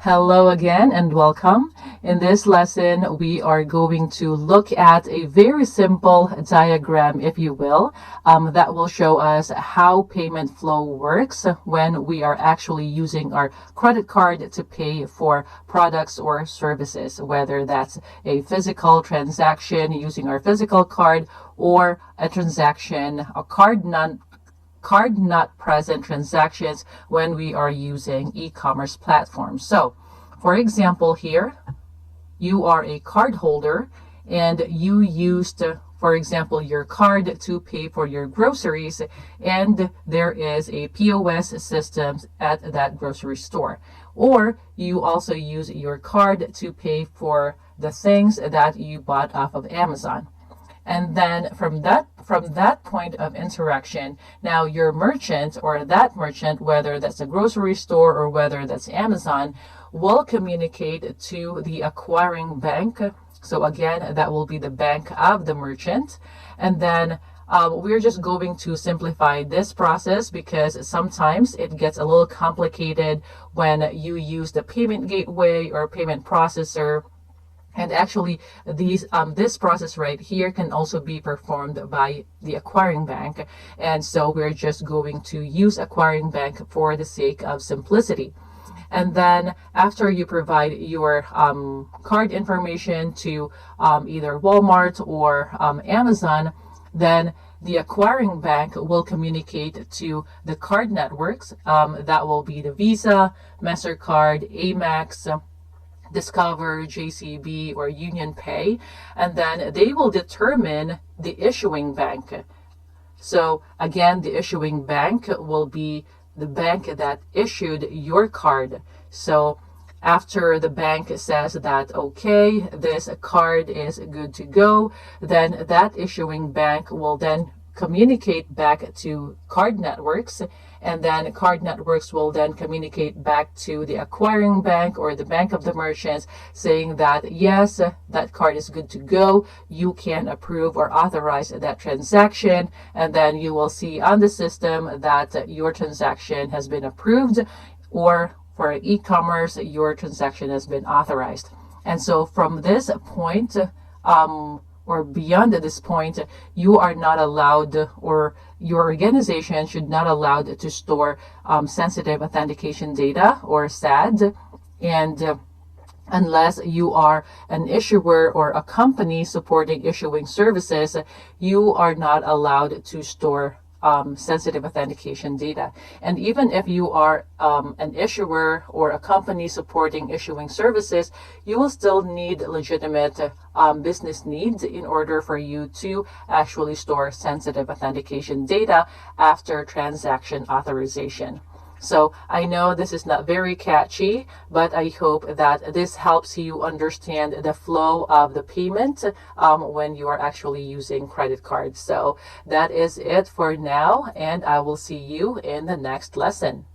Hello again and welcome. In this lesson, we are going to look at a very simple diagram, if you will, that will show us how payment flow works when we are actually using our credit card to pay for products or services, whether that's a physical transaction using our physical card or a transaction, a card not present transactions when we are using e-commerce platforms. So, for example, here you are a card holder and you used, for example, your card to pay for your groceries, and there is a POS system at that grocery store. Or you also use your card to pay for the things that you bought off of Amazon. And then from that point of interaction, now your merchant or that merchant, whether that's a grocery store or whether that's Amazon, will communicate to the acquiring bank. So again, that will be the bank of the merchant. And then we're just going to simplify this process because sometimes it gets a little complicated when you use the payment gateway or payment processor. And actually, this process right here can also be performed by the acquiring bank. And so we're just going to use acquiring bank for the sake of simplicity. And then after you provide your card information to either Walmart or Amazon, then the acquiring bank will communicate to the card networks. That will be the Visa, MasterCard, Amex, Discover, JCB, or Union Pay, and then they will determine the issuing bank. So again, the issuing bank will be the bank that issued your card. So after the bank says that, okay, this card is good to go, then that issuing bank will then communicate back to card networks, and then card networks will then communicate back to the acquiring bank or the bank of the merchants saying that yes, that card is good to go, you can approve or authorize that transaction, and then you will see on the system that your transaction has been approved, or for e-commerce, your transaction has been authorized. And so from this point, or beyond this point, you are not allowed, or your organization should not allowed to store sensitive authentication data or SAD, and unless you are an issuer or a company supporting issuing services, you are not allowed to store sensitive authentication data. And even if you are an issuer or a company supporting issuing services, you will still need legitimate business needs in order for you to actually store sensitive authentication data after transaction authorization. So I know this is not very catchy, but I hope that this helps you understand the flow of the payment when you are actually using credit cards. So that is it for now, and I will see you in the next lesson.